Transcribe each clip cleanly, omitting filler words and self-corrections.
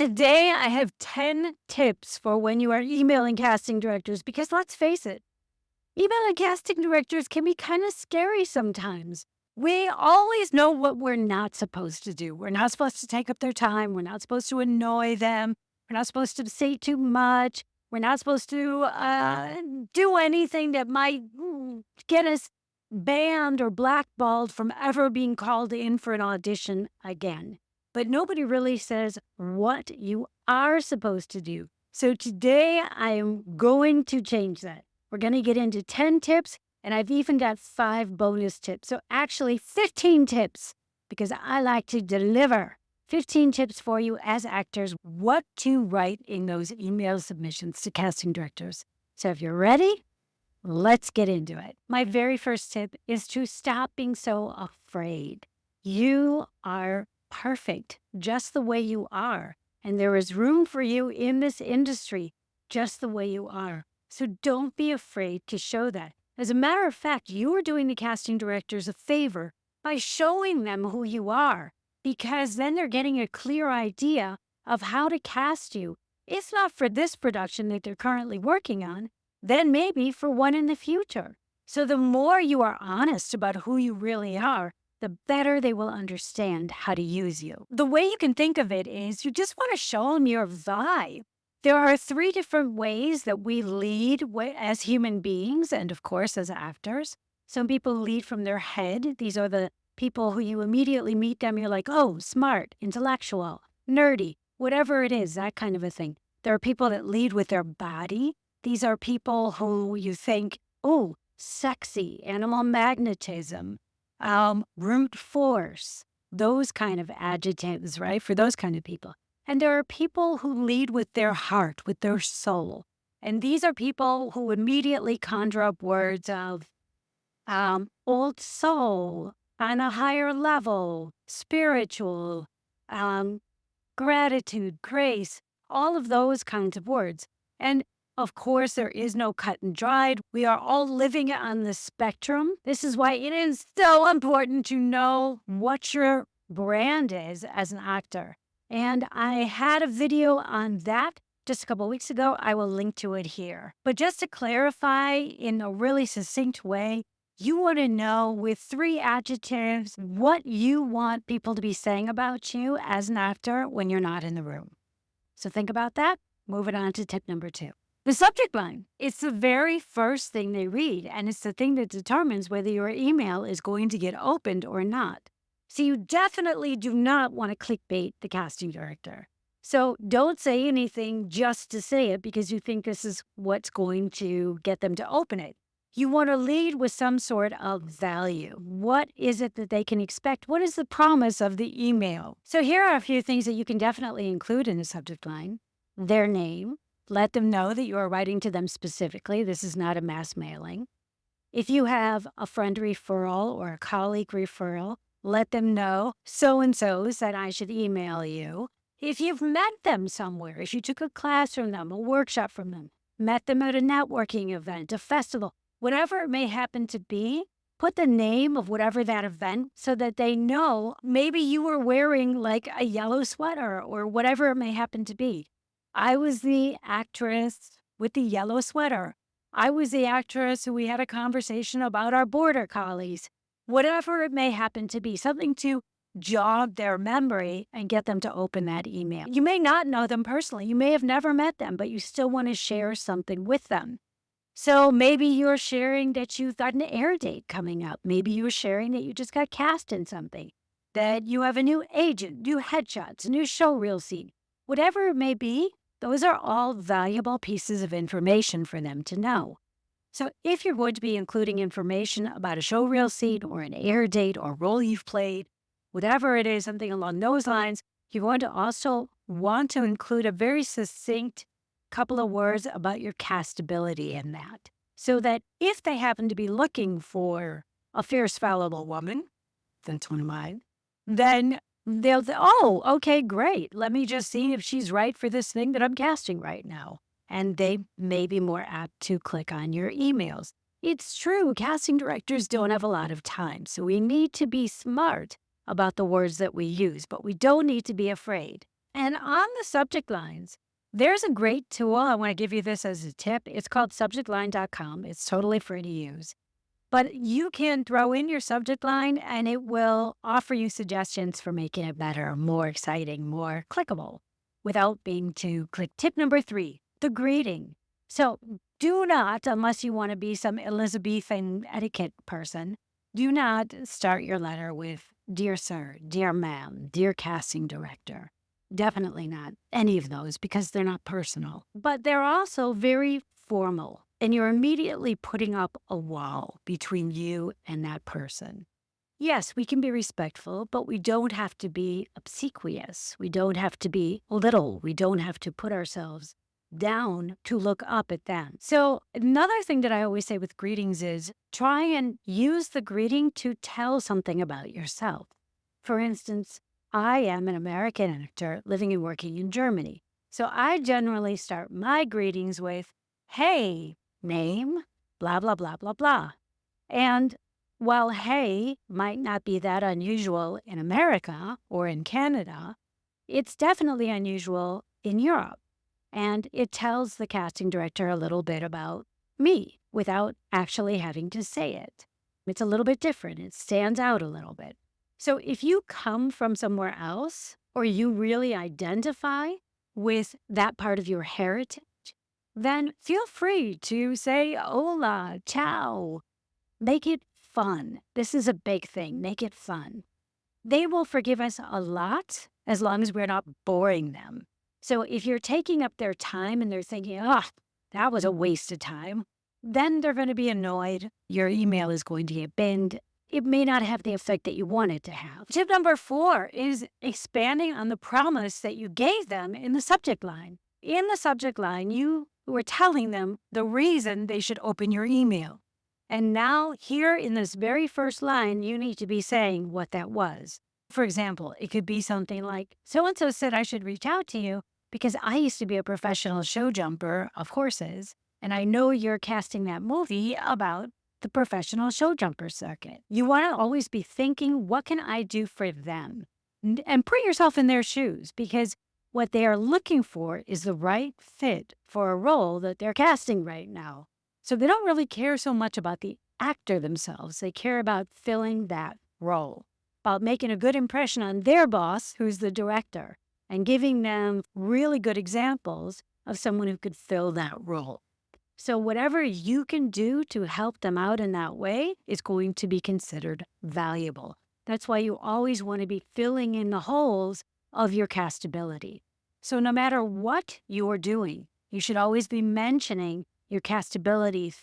Today, I have 10 tips for when you are emailing casting directors because let's face it, emailing casting directors can be kind of scary sometimes. We always know what we're not supposed to do. We're not supposed to take up their time. We're not supposed to annoy them. We're not supposed to say too much. We're not supposed to do anything that might get us banned or blackballed from ever being called in for an audition again. But nobody really says what you are supposed to do. So today I am going to change that. We're going to get into 10 tips, and I've even got 5 bonus tips. So actually 15 tips because I like to deliver 15 tips for you as actors what to write in those email submissions to casting directors. So if you're ready, let's get into it. My very first tip is to stop being so afraid. You are perfect just the way you are, and there is room for you in this industry just the way you are. So don't be afraid to show that. As a matter of fact, you are doing the casting directors a favor by showing them who you are, because then they're getting a clear idea of how to cast you. If not for this production that they're currently working on, then maybe for one in the future. So the more you are honest about who you really are, the better they will understand how to use you. The way you can think of it is you just want to show them your vibe. There are 3 different ways that we lead as human beings and, of course, as actors. Some people lead from their head. These are the people who you immediately meet them. You're like, oh, smart, intellectual, nerdy, whatever it is, that kind of a thing. There are people that lead with their body. These are people who you think, oh, sexy, animal magnetism, brute force, those kind of adjectives, right? For those kind of people. And there are people who lead with their heart, with their soul. And these are people who immediately conjure up words of old soul, on a higher level, spiritual, um, gratitude, grace, all of those kinds of words. And of course, there is no cut and dried. We are all living on the spectrum. This is why it is so important to know what your brand is as an actor. And I had a video on that just a couple weeks ago. I will link to it here. But just to clarify in a really succinct way, you want to know with 3 adjectives what you want people to be saying about you as an actor when you're not in the room. So think about that. Moving on to tip number 2. The subject line. It's the very first thing they read, and it's the thing that determines whether your email is going to get opened or not. So you definitely do not want to clickbait the casting director. So don't say anything just to say it because you think this is what's going to get them to open it. You want to lead with some sort of value. What is it that they can expect? What is the promise of the email? So here are a few things that you can definitely include in the subject line. Their name. Let them know that you are writing to them specifically. This is not a mass mailing. If you have a friend referral or a colleague referral, let them know so-and-so said I should email you. If you've met them somewhere, if you took a class from them, a workshop from them, met them at a networking event, a festival, whatever it may happen to be, put the name of whatever that event so that they know maybe you were wearing like a yellow sweater or whatever it may happen to be. I was the actress with the yellow sweater. I was the actress who we had a conversation about our border collies. Whatever it may happen to be, something to jog their memory and get them to open that email. You may not know them personally. You may have never met them, but you still want to share something with them. So maybe you're sharing that you've got an air date coming up. Maybe you're sharing that you just got cast in something, that you have a new agent, new headshots, a new show reel scene. Whatever it may be, those are all valuable pieces of information for them to know. So if you're going to be including information about a show reel scene or an air date or role you've played, whatever it is, something along those lines, you're going to also want to include a very succinct couple of words about your castability in that. So that if they happen to be looking for a fierce, fallible woman, that's one of mine, then they'll say, oh, okay, great. Let me just see if she's right for this thing that I'm casting right now. And they may be more apt to click on your emails. It's true, casting directors don't have a lot of time, so we need to be smart about the words that we use, but we don't need to be afraid. And on the subject lines, there's a great tool. I want to give you this as a tip. It's called subjectline.com. It's totally free to use. But you can throw in your subject line and it will offer you suggestions for making it better, more exciting, more clickable without being too click. Tip number 3, the greeting. So do not, unless you want to be some Elizabethan etiquette person, do not start your letter with Dear Sir, Dear Ma'am, Dear Casting Director. Definitely not any of those because they're not personal. But they're also very formal, and you're immediately putting up a wall between you and that person. Yes, we can be respectful, but we don't have to be obsequious. We don't have to be little. We don't have to put ourselves down to look up at them. So, another thing that I always say with greetings is try and use the greeting to tell something about yourself. For instance, I am an American actor living and working in Germany. So I generally start my greetings with, hey, name, blah, blah, blah, blah, blah. And while hey might not be that unusual in America or in Canada, it's definitely unusual in Europe. And it tells the casting director a little bit about me without actually having to say it. It's a little bit different. It stands out a little bit. So if you come from somewhere else or you really identify with that part of your heritage, then feel free to say hola, ciao. Make it fun. This is a big thing. Make it fun. They will forgive us a lot as long as we're not boring them. So if you're taking up their time and they're thinking, oh, that was a waste of time, then they're going to be annoyed. Your email is going to get binned. It may not have the effect that you want it to have. Tip number 4 is expanding on the promise that you gave them in the subject line. In the subject line, you were telling them the reason they should open your email. And now, here in this very first line, you need to be saying what that was. For example, it could be something like, so and so said I should reach out to you because I used to be a professional show jumper of horses, and I know you're casting that movie about the professional show jumper circuit. You want to always be thinking, what can I do for them? And put yourself in their shoes because what they are looking for is the right fit for a role that they're casting right now. So they don't really care so much about the actor themselves. They care about filling that role, about making a good impression on their boss, who's the director, and giving them really good examples of someone who could fill that role. So whatever you can do to help them out in that way is going to be considered valuable. That's why you always want to be filling in the holes of your castability. So no matter what you're doing, you should always be mentioning your castability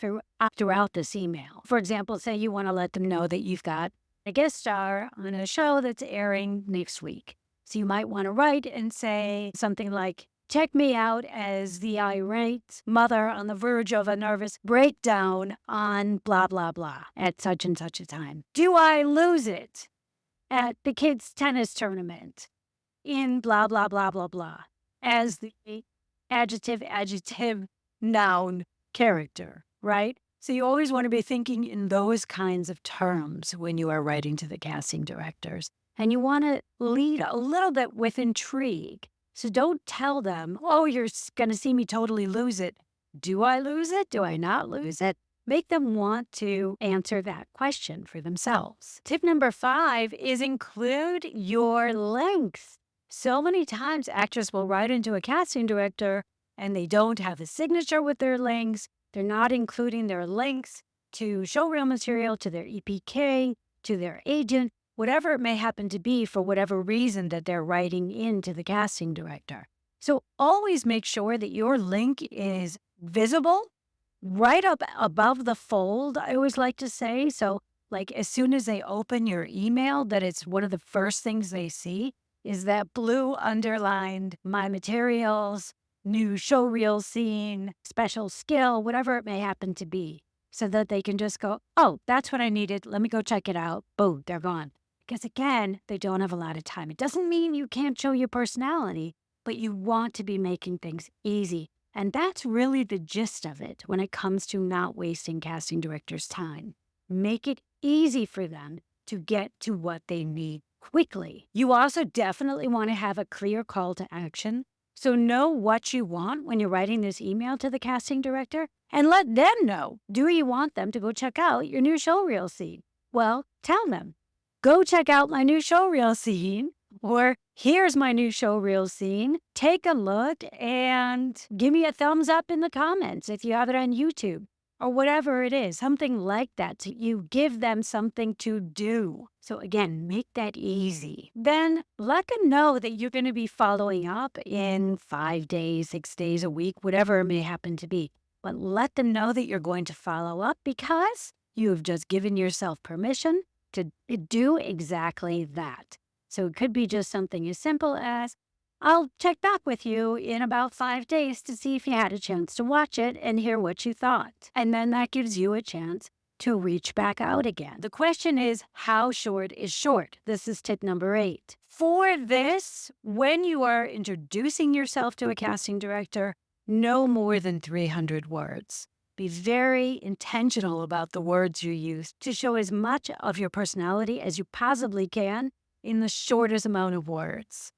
throughout this email. For example, say you want to let them know that you've got a guest star on a show that's airing next week. So you might want to write and say something like, check me out as the irate mother on the verge of a nervous breakdown on blah, blah, blah at such and such a time. Do I lose it at the kids' tennis tournament in blah, blah, blah, blah, blah as the adjective, noun character, right? So you always want to be thinking in those kinds of terms when you are writing to the casting directors. And you want to lead a little bit with intrigue. So don't tell them, oh, you're going to see me totally lose it. Do I lose it? Do I not lose it? Make them want to answer that question for themselves. Tip number 5 is include your length. So many times actors will write into a casting director and they don't have a signature with their links. They're not including their links to showreel material, to their EPK, to their agent, whatever it may happen to be for whatever reason that they're writing into the casting director. So always make sure that your link is visible right up above the fold, I always like to say. So like as soon as they open your email, that it's one of the first things they see is that blue underlined my materials, new showreel scene, special skill, whatever it may happen to be, so that they can just go, oh, that's what I needed. Let me go check it out. Boom, they're gone. Because again, they don't have a lot of time. It doesn't mean you can't show your personality, but you want to be making things easy. And that's really the gist of it when it comes to not wasting casting directors' time. Make it easy for them to get to what they need quickly. You also definitely want to have a clear call to action. So know what you want when you're writing this email to the casting director and let them know. Do you want them to go check out your new showreel scene? Well, tell them, go check out my new showreel scene, or here's my new showreel scene. Take a look and give me a thumbs up in the comments if you have it on YouTube or whatever it is, something like that. So you give them something to do. So again, make that easy. Then let them know that you're going to be following up in 5 days, 6 days, a week, whatever it may happen to be. But let them know that you're going to follow up because you've just given yourself permission to do exactly that. So it could be just something as simple as, I'll check back with you in about 5 days to see if you had a chance to watch it and hear what you thought. And then that gives you a chance to reach back out again. The question is, how short is short? This is tip number 8. For this, when you are introducing yourself to a casting director, no more than 300 words. Be very intentional about the words you use to show as much of your personality as you possibly can in the shortest amount of words.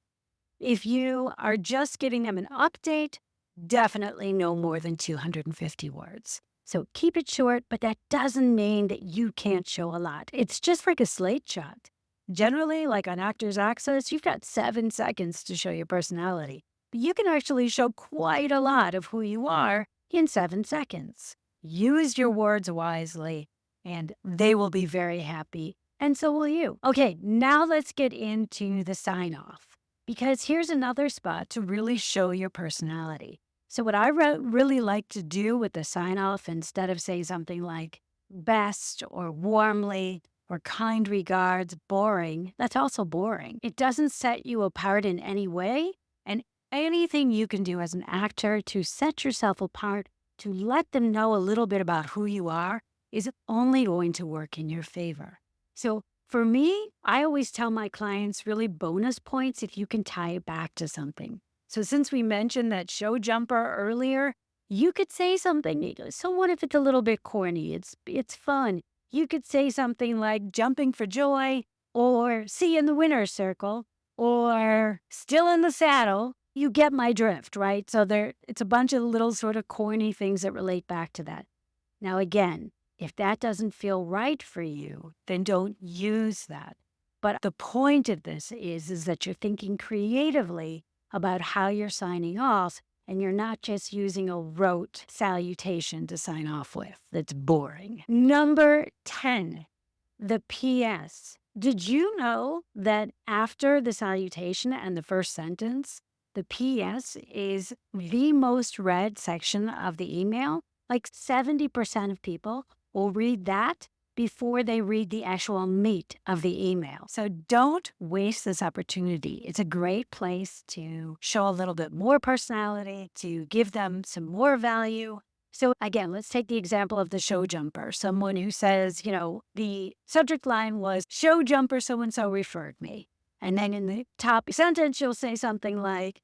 If you are just giving them an update, definitely no more than 250 words. So keep it short, but that doesn't mean that you can't show a lot. It's just like a slate shot. Generally, like on Actors Access, you've got 7 seconds to show your personality. But you can actually show quite a lot of who you are in 7 seconds. Use your words wisely, and they will be very happy, and so will you. Okay, now let's get into the sign-off. Because here's another spot to really show your personality. So what I really like to do with the sign-off, instead of saying something like best or warmly or kind regards, boring, that's also boring. It doesn't set you apart in any way. And anything you can do as an actor to set yourself apart, to let them know a little bit about who you are, is only going to work in your favor. So for me, I always tell my clients really bonus points if you can tie it back to something. So since we mentioned that show jumper earlier, you could say something, so what if it's a little bit corny? It's fun. You could say something like jumping for joy, or see you in the winner's circle, or still in the saddle. You get my drift, right? So it's a bunch of little sort of corny things that relate back to that. Now again, if that doesn't feel right for you, then don't use that. But the point of this is that you're thinking creatively about how you're signing off, and you're not just using a rote salutation to sign off with. That's boring. Number 10, the PS. Did you know that after the salutation and the first sentence, the PS is the most read section of the email? Like 70% of people will read that before they read the actual meat of the email. So don't waste this opportunity. It's a great place to show a little bit more personality, to give them some more value. So again, let's take the example of the show jumper. Someone who says, the subject line was show jumper so-and-so referred me. And then in the top sentence, you'll say something like,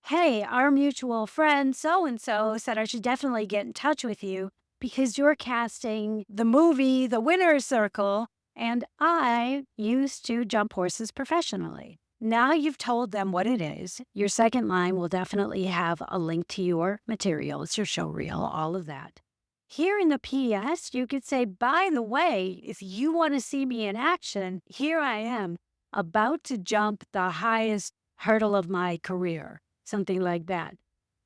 hey, our mutual friend so-and-so said I should definitely get in touch with you because you're casting the movie The Winner's Circle, and I used to jump horses professionally. Now you've told them what it is. Your second line will definitely have a link to your materials, your show reel, all of that. Here in the PS, you could say, by the way, if you want to see me in action, here I am about to jump the highest hurdle of my career. Something like that.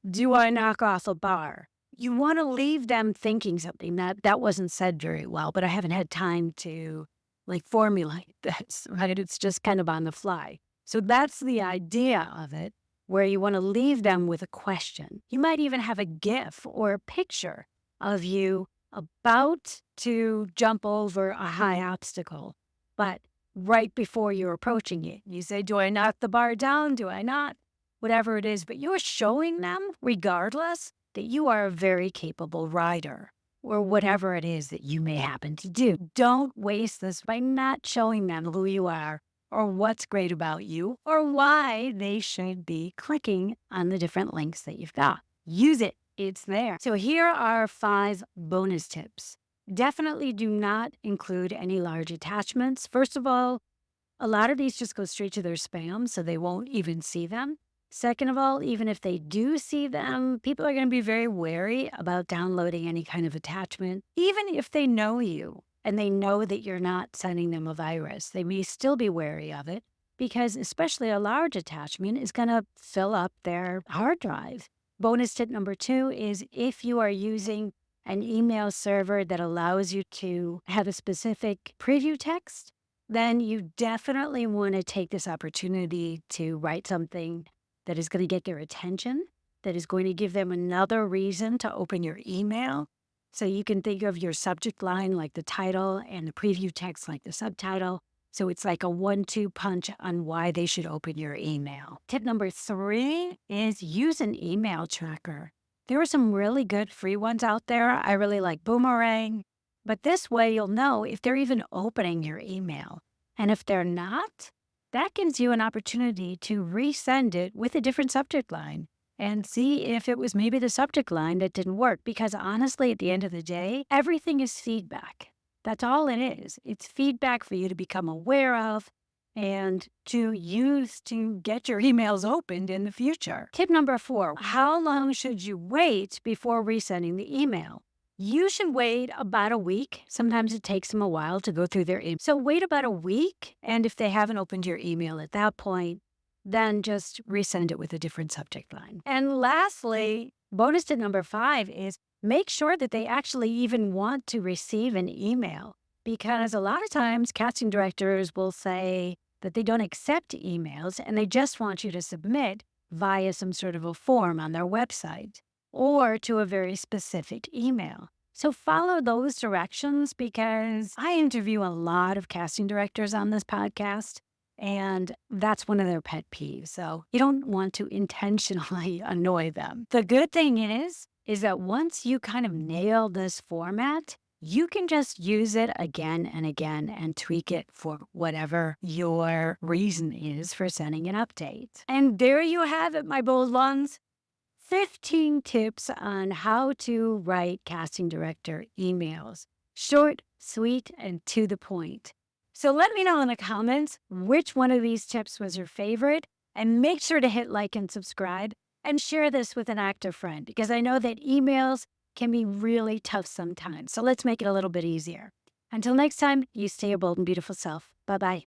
Do I knock off a bar? You want to leave them thinking something. That wasn't said very well, but I haven't had time to formulate this, right? It's just kind of on the fly. So that's the idea of it, where you want to leave them with a question. You might even have a GIF or a picture of you about to jump over a high obstacle, but right before you're approaching it, you say, do I knock the bar down? Do I not? Whatever it is, but you're showing them, regardless, that you are a very capable rider or whatever it is that you may happen to do. Don't waste this by not showing them who you are or what's great about you or why they should be clicking on the different links that you've got. Use it. It's there. So here are 5 bonus tips. Definitely do not include any large attachments. First of all, a lot of these just go straight to their spam, so they won't even see them. Second of all, even if they do see them, people are going to be very wary about downloading any kind of attachment. Even if they know you and they know that you're not sending them a virus, they may still be wary of it because, especially a large attachment, is going to fill up their hard drive. Bonus tip number 2 is if you are using an email server that allows you to have a specific preview text, then you definitely want to take this opportunity to write something that is going to get their attention, that is going to give them another reason to open your email. So you can think of your subject line like the title and the preview text like the subtitle. So it's like a 1-2 punch on why they should open your email. Tip number 3 is use an email tracker. There are some really good free ones out there. I really like Boomerang. But this way you'll know if they're even opening your email. And if they're not, that gives you an opportunity to resend it with a different subject line and see if it was maybe the subject line that didn't work. Because honestly, at the end of the day, everything is feedback. That's all it is. It's feedback for you to become aware of and to use to get your emails opened in the future. Tip number 4, how long should you wait before resending the email? You should wait about a week. Sometimes it takes them a while to go through their email. So wait about a week. And if they haven't opened your email at that point, then just resend it with a different subject line. And lastly, bonus tip number 5 is make sure that they actually even want to receive an email. Because a lot of times casting directors will say that they don't accept emails and they just want you to submit via some sort of a form on their website or to a very specific email. So follow those directions because I interview a lot of casting directors on this podcast, and that's one of their pet peeves. So you don't want to intentionally annoy them. The good thing is that once you kind of nail this format, you can just use it again and again and tweak it for whatever your reason is for sending an update. And there you have it, my bold ones. 15 tips on how to write casting director emails. Short, sweet, and to the point. So let me know in the comments which one of these tips was your favorite, and make sure to hit like and subscribe and share this with an active friend because I know that emails can be really tough sometimes. So let's make it a little bit easier. Until next time, you stay your bold and beautiful self. Bye-bye.